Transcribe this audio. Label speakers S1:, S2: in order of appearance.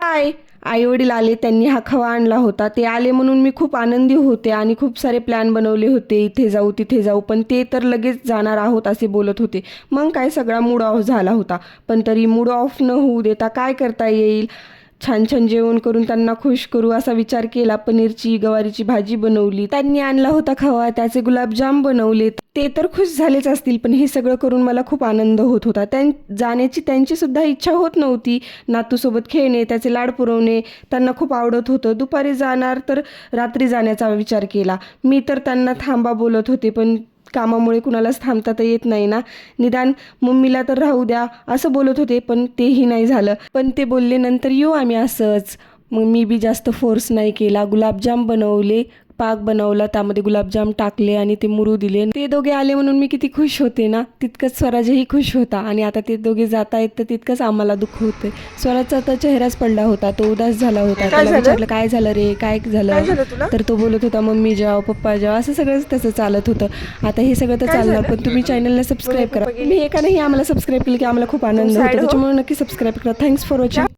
S1: काय आई-वडील आले, त्यांनी हा खवा आणला होता. ते आले म्हणून मी खूप आनंदी होते आणि खूप सारे प्लॅन बनवले होते, इथे जाऊ, तिथे जाऊ. पण ते तर लगेच जाणार आहोत असे बोलत होते. मग काय सगळा मूड ऑफ झाला होता. पण तरी मूड ऑफ न होऊ देता काय करता येईल? छान छान जेवण करून त्यांना खुश करू असा विचार केला. पनीरची गवारीची भाजी बनवली, त्यांनी आणला होता खवा, त्याचे गुलाबजाम बनवले. ते तर खुश झालेच असतील, पण हे सगळं करून मला खूप आनंद होत होता. जाण्याची त्यांची सुद्धा इच्छा होत नव्हती. नातूसोबत खेळणे, त्याचे लाड पुरवणे त्यांना खूप आवडत होतं. दुपारी जाणार तर रात्री जाण्याचा विचार केला. मी तर त्यांना थांबा बोलत होते, पण कामामुळे कुणालाच थांबता तर येत नाही ना. निदान मम्मीला तर राहू द्या असं बोलत होते, पण तेही नाही झालं. पण ते बोलले नंतर येऊ आम्ही असंच. मग मी बी जास्त फोर्स नाही केला. गुलाबजाम बनवले, पाक बनवला, त्यामध्ये गुलाबजाम टाकले आणि ते मुरू दिले. ते दोघे आले म्हणून मी किती खुश होते ना. तितकंच स्वराजही खुश होता आणि आता ते दोघे जात आहेत तर तितकंच आम्हाला दुःख होते. स्वराजचा तर चेहराच पडला होता, तो उदास झाला होता. त्याला विचारलं काय झालं रे, काय झालं, तर तो बोलत होता मम्मी जाओ, पप्पा जाओ, असं सगळंच त्याचं चालत होतं. आता हे सगळं तर चालणार, पण तुम्ही चॅनलला सबस्क्राईब करा. मी एकानेही आम्हाला सबस्क्राईब केलं की आम्हाला खूप आनंद होतो, त्याच्यामुळे नक्की सबस्क्राईब करा. Thanks for watching.